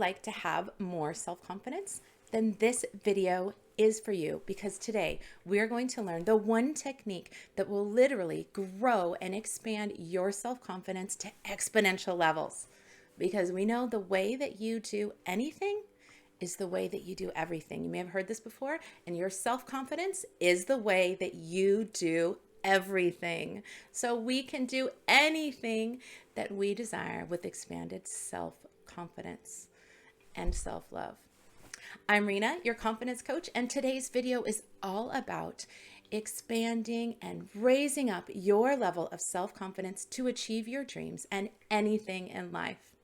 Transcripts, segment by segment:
like to have more self-confidence, then this video is for you, because today we're going to learn the one technique that will literally grow and expand your self-confidence to exponential levels. Because we know the way that you do anything is the way that you do everything. You may have heard this before, and your self-confidence is the way that you do everything. So we can do anything that we desire with expanded self-confidence and self-love. I'm Rena, your confidence coach, and today's video is all about expanding and raising up your level of self-confidence to achieve your dreams and anything in life.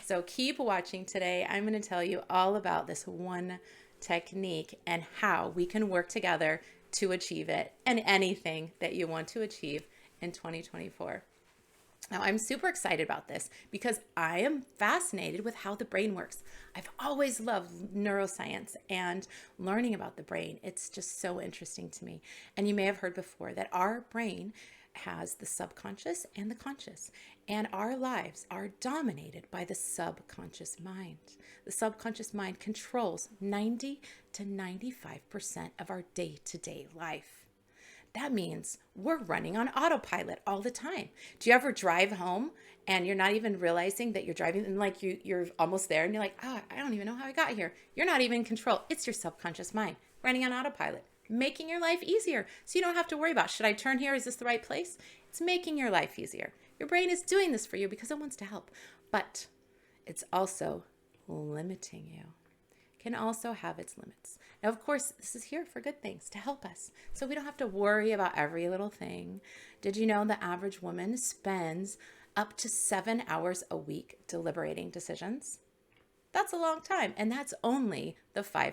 So keep watching today. I'm going to tell you all about this one technique and how we can work together to achieve it and anything that you want to achieve in 2024. Now, I'm super excited about this because I am fascinated with how the brain works. I've always loved neuroscience and learning about the brain. It's just so interesting to me. And you may have heard before that our brain has the subconscious and the conscious, and our lives are dominated by the subconscious mind. The subconscious mind controls 90 to 95% of our day-to-day life. That means we're running on autopilot all the time. Do you ever drive home and you're not even realizing that you're driving, and like you're almost there and you're like, I don't even know how I got here. You're not even in control. It's your subconscious mind running on autopilot, making your life easier so you don't have to worry about, should I turn here? Is this the right place? It's making your life easier. Your brain is doing this for you because it wants to help, but it's also limiting you. Can also have its limits. Now, of course, this is here for good things, to help us, so we don't have to worry about every little thing. Did you know the average woman spends up to 7 hours a week deliberating decisions? That's a long time, and that's only the 5%.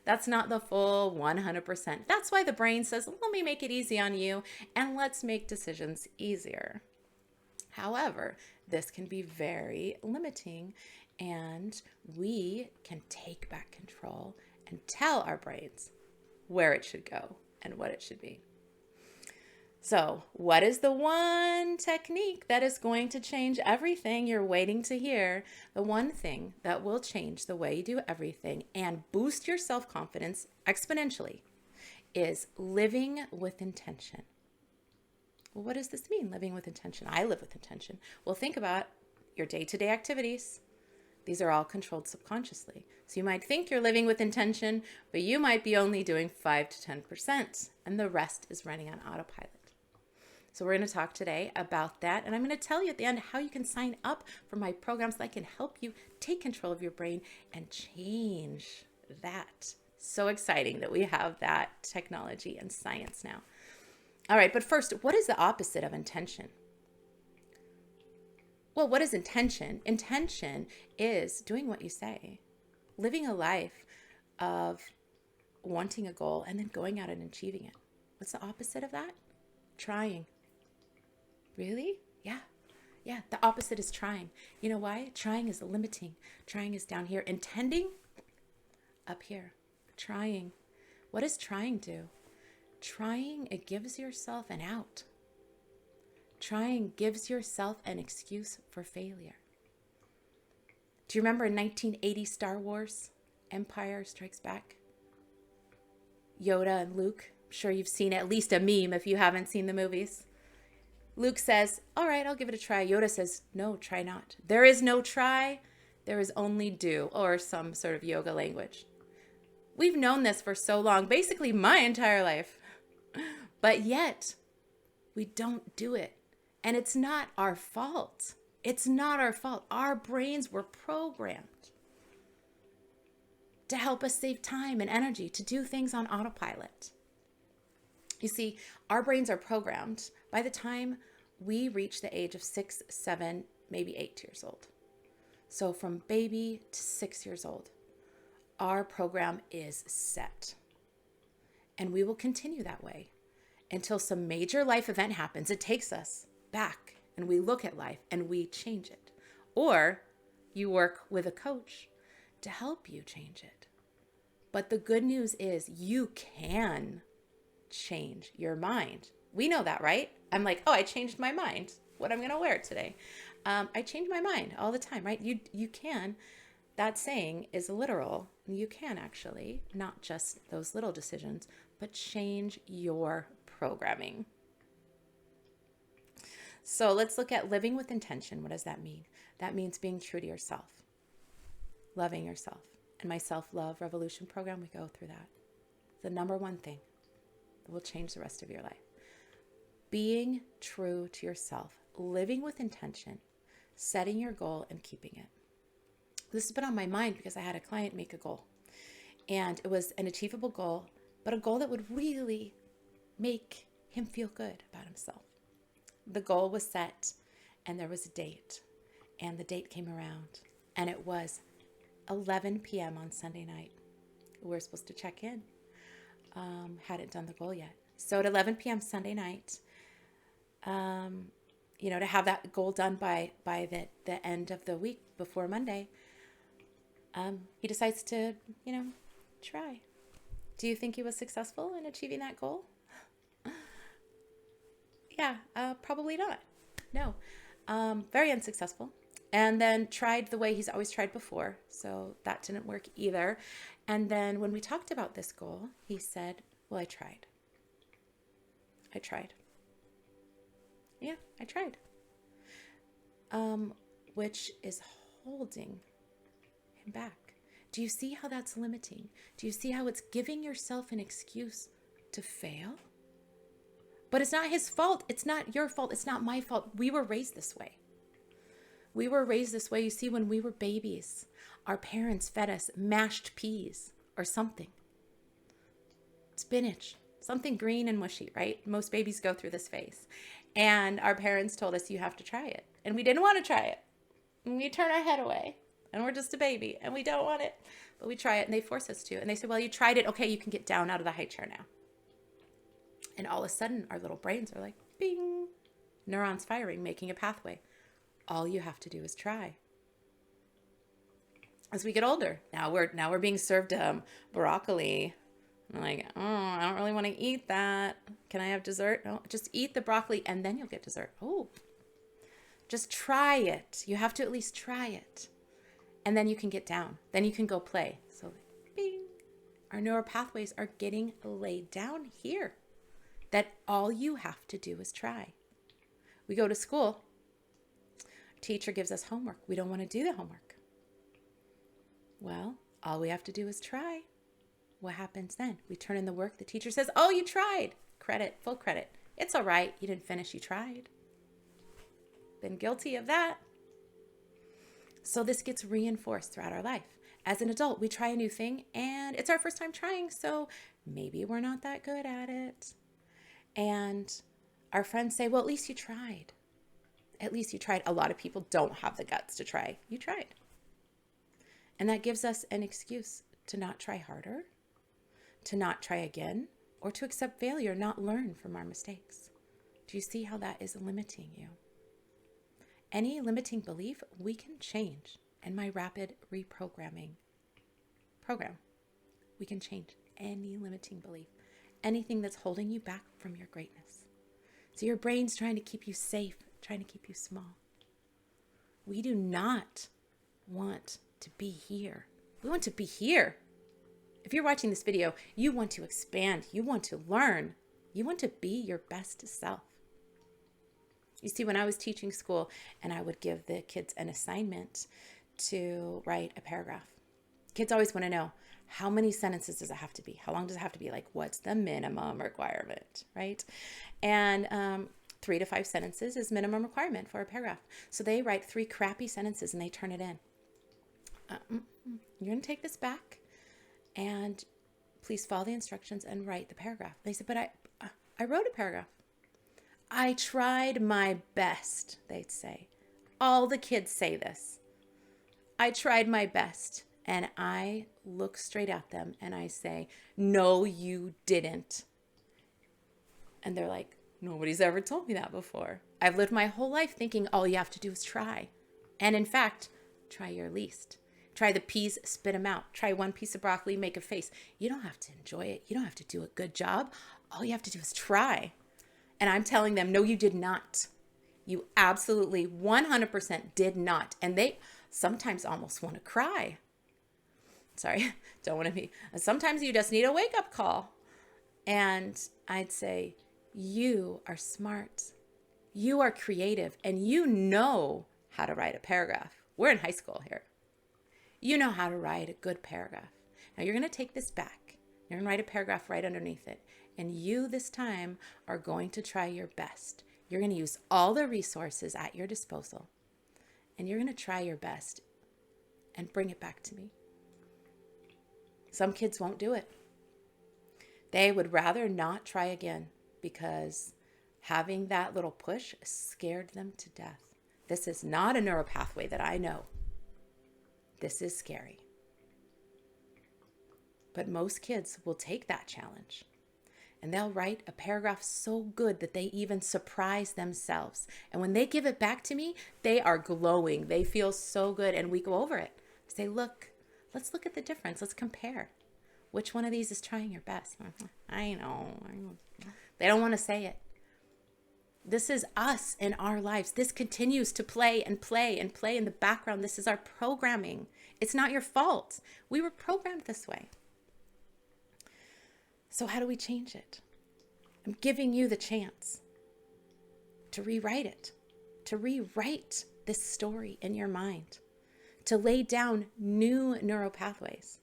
That's not the full 100%. That's why the brain says, let me make it easy on you, and let's make decisions easier. However, this can be very limiting, and we can take back control and tell our brains where it should go and what it should be. So, what is the one technique that is going to change everything you're waiting to hear? The one thing that will change the way you do everything and boost your self-confidence exponentially is living with intention. Well, what does this mean, living with intention? I live with intention. Well, think about your day-to-day activities. These are all controlled subconsciously. So you might think you're living with intention, but you might be only doing 5 to 10%, and the rest is running on autopilot. So we're going to talk today about that, and I'm going to tell you at the end how you can sign up for my programs that can help you take control of your brain and change that. So exciting that we have that technology and science now. All right, but first, what is the opposite of intention? Well, what is intention? Intention is doing what you say, living a life of wanting a goal and then going out and achieving it. What's the opposite of that? Trying. Really? Yeah. Yeah, the opposite is trying. You know why? Trying is limiting. Trying is down here. Intending, up here. Trying. What does trying do? Trying, it gives yourself an out. Trying gives yourself an excuse for failure. Do you remember in 1980 Star Wars, Empire Strikes Back? Yoda and Luke, I'm sure you've seen at least a meme if you haven't seen the movies. Luke says, all right, I'll give it a try. Yoda says, no, try not. There is no try, there is only do, or some sort of yoga language. We've known this for so long, basically my entire life, but yet we don't do it. And it's not our fault. It's not our fault. Our brains were programmed to help us save time and energy to do things on autopilot. You see, our brains are programmed by the time we reach the age of 6, 7, maybe 8 years old. So from baby to 6 years old, our program is set. And we will continue that way until some major life event happens. It takes us back and we look at life and we change it. Or you work with a coach to help you change it. But the good news is you can change your mind. We know that, right? I'm like, oh, I changed my mind. what I'm going to wear today. I change my mind all the time, right? You can. That saying is literal. You can actually, not just those little decisions, but change your programming. So let's look at living with intention. What does that mean? That means being true to yourself, loving yourself. In my self-love revolution program, we go through that. The number one thing that will change the rest of your life. Being true to yourself, living with intention, setting your goal and keeping it. This has been on my mind because I had a client make a goal, and it was an achievable goal, but a goal that would really make him feel good about himself. The goal was set, and there was a date, and the date came around, and it was 11 p.m. on Sunday night. We were supposed to check in. Hadn't done the goal yet. So at 11 p.m. Sunday night, to have that goal done by the end of the week before Monday, he decides to, try. Do you think he was successful in achieving that goal? Yeah, probably not. No, very unsuccessful. And then tried the way he's always tried before. So that didn't work either. And then when we talked about this goal, he said, well, I tried. Yeah, I tried. Which is holding him back. Do you see how that's limiting? Do you see how it's giving yourself an excuse to fail? But it's not his fault. It's not your fault. It's not my fault. We were raised this way. You see, when we were babies, our parents fed us mashed peas or something. Spinach, something green and mushy, right? Most babies go through this phase. And our parents told us, you have to try it. And we didn't want to try it. And we turn our head away. And we're just a baby. And we don't want it. But we try it, and they force us to. And they say, well, you tried it. Okay, you can get down out of the high chair now. And all of a sudden, our little brains are like, bing. Neurons firing, making a pathway. All you have to do is try. As we get older, now we're being served broccoli. I'm like, oh, I don't really want to eat that. Can I have dessert? No, just eat the broccoli and then you'll get dessert. Oh, just try it. You have to at least try it. And then you can get down. Then you can go play. So, bing. Our neural pathways are getting laid down here. That all you have to do is try. We go to school. Teacher gives us homework. We don't want to do the homework. Well, all we have to do is try. What happens then? We turn in the work. The teacher says, oh, you tried. Credit, full credit. It's all right. You didn't finish. You tried. Been guilty of that. So this gets reinforced throughout our life. As an adult, we try a new thing and it's our first time trying. So maybe we're not that good at it. And our friends say, well, at least you tried. At least you tried. A lot of people don't have the guts to try. You tried. And that gives us an excuse to not try harder, to not try again, or to accept failure, not learn from our mistakes. Do you see how that is limiting you? Any limiting belief we can change. In my rapid reprogramming program, we can change any limiting belief, anything that's holding you back from your greatness. So your brain's trying to keep you safe, trying to keep you small. We do not want to be here. We want to be here. If you're watching this video, you want to expand. You want to learn. You want to be your best self. You see, when I was teaching school and I would give the kids an assignment to write a paragraph, kids always want to know, how many sentences does it have to be? How long does it have to be? Like, what's the minimum requirement, right? And 3 to 5 sentences is minimum requirement for a paragraph. So they write 3 crappy sentences and they turn it in. You're going to take this back and please follow the instructions and write the paragraph. They said, but I wrote a paragraph. I tried my best, they'd say. All the kids say this. I tried my best. And I look straight at them and I say, no, you didn't. And they're like, nobody's ever told me that before. I've lived my whole life thinking all you have to do is try. And in fact, try your least. Try the peas, spit them out. Try 1 piece of broccoli, make a face. You don't have to enjoy it. You don't have to do a good job. All you have to do is try. And I'm telling them, no, you did not. You absolutely 100% did not. And they sometimes almost want to cry. Sorry, don't want to be. Sometimes you just need a wake up call. And I'd say, you are smart. You are creative, and you know how to write a paragraph. We're in high school here. You know how to write a good paragraph. Now you're going to take this back. You're going to write a paragraph right underneath it. And you this time are going to try your best. You're going to use all the resources at your disposal. And you're going to try your best and bring it back to me. Some kids won't do it. They would rather not try again because having that little push scared them to death. This is not a neuropathway that I know. This is scary. But most kids will take that challenge and they'll write a paragraph so good that they even surprise themselves. And when they give it back to me, they are glowing. They feel so good. And we go over it. I say, look, let's look at the difference. Let's compare. Which one of these is trying your best? I know. They don't want to say it. This is us in our lives. This continues to play and play and play in the background. This is our programming. It's not your fault. We were programmed this way. So how do we change it? I'm giving you the chance to rewrite it, to rewrite this story in your mind, to lay down new neural pathways.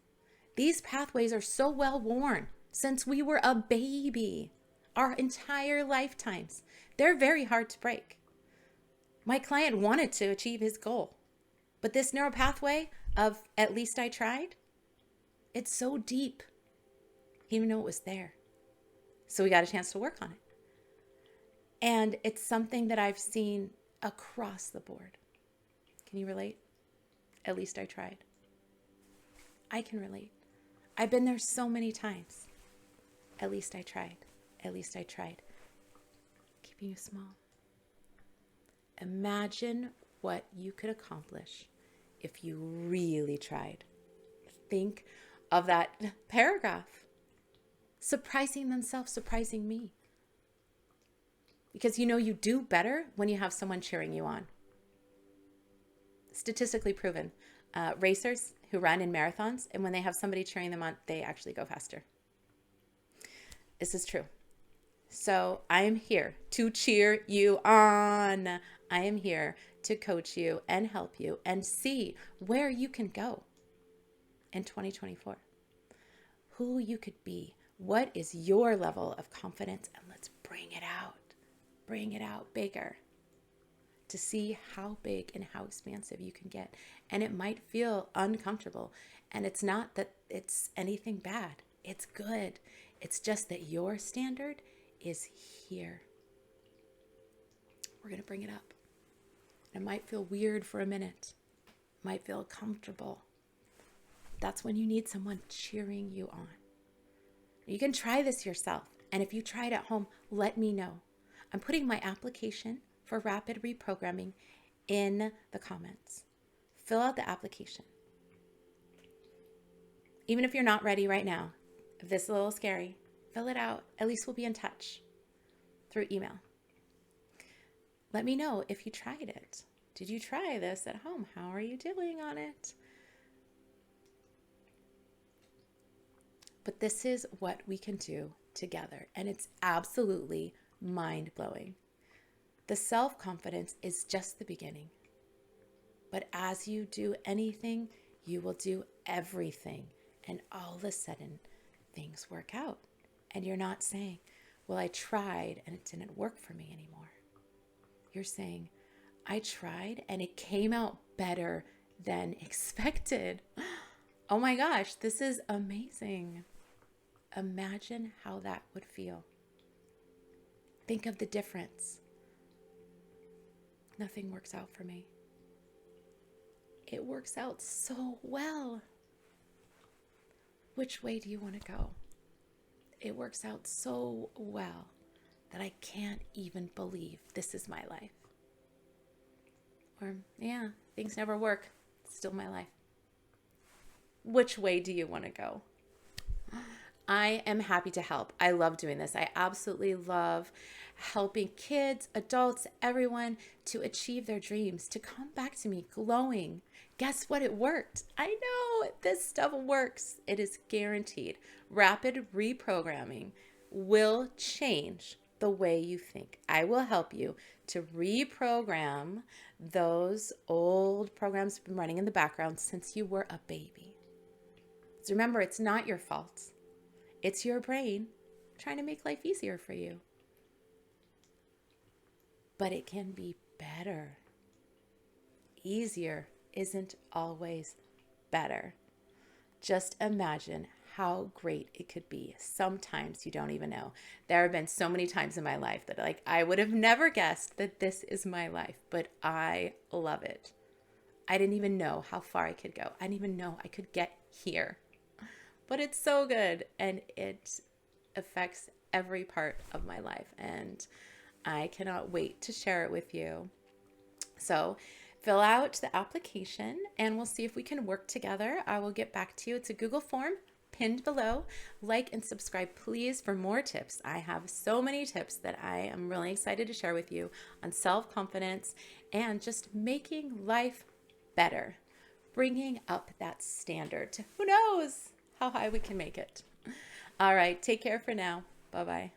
These pathways are so well worn since we were a baby, our entire lifetimes. They're very hard to break. My client wanted to achieve his goal, but this neural pathway of at least I tried, it's so deep. He didn't even know it was there. So we got a chance to work on it. And it's something that I've seen across the board. Can you relate? At least I tried. I can relate. I've been there so many times. At least I tried. At least I tried. Keeping you small. Imagine what you could accomplish if you really tried. Think of that paragraph. Surprising themselves, surprising me. Because you know you do better when you have someone cheering you on. Statistically proven. Racers who run in marathons, and when they have somebody cheering them on, they actually go faster. This is true. So I am here to cheer you on. I am here to coach you and help you and see where you can go in 2024. Who you could be. What is your level of confidence? And let's bring it out. Bring it out bigger to see how big and how expansive you can get. And it might feel uncomfortable. And it's not that it's anything bad. It's good. It's just that your standard is here. We're going to bring it up. It might feel weird for a minute. It might feel comfortable. That's when you need someone cheering you on. You can try this yourself. And if you try it at home, let me know. I'm putting my application for rapid reprogramming in the comments. Fill out the application. Even if you're not ready right now, if this is a little scary, fill it out. At least we'll be in touch through email. Let me know if you tried it. Did you try this at home? How are you doing on it? But this is what we can do together, and it's absolutely mind-blowing. The self-confidence is just the beginning. But as you do anything, you will do everything, and all of a sudden, things work out. And you're not saying, well, I tried and it didn't work for me anymore. You're saying, I tried and it came out better than expected. Oh my gosh, this is amazing. Imagine how that would feel. Think of the difference. Nothing works out for me. It works out so well. Which way do you want to go? It works out so well that I can't even believe this is my life. Or, yeah, things never work. It's still my life. Which way do you want to go? I am happy to help. I love doing this. I absolutely love helping kids, adults, everyone to achieve their dreams, to come back to me glowing. Guess what? It worked. I know this stuff works. It is guaranteed. Rapid reprogramming will change the way you think. I will help you to reprogram those old programs that have been running in the background since you were a baby. So remember, it's not your fault. It's your brain trying to make life easier for you. But it can be better. Easier isn't always better. Just imagine how great it could be. Sometimes you don't even know. There have been so many times in my life that I would have never guessed that this is my life, but I love it. I didn't even know how far I could go. I didn't even know I could get here. But it's so good, and it affects every part of my life, and I cannot wait to share it with you. So fill out the application, and we'll see if we can work together. I will get back to you. It's a Google form pinned below. Like and subscribe, please, for more tips. I have so many tips that I am really excited to share with you on self-confidence and just making life better, bringing up that standard to who knows how high we can make it. All right, take care for now. Bye-bye.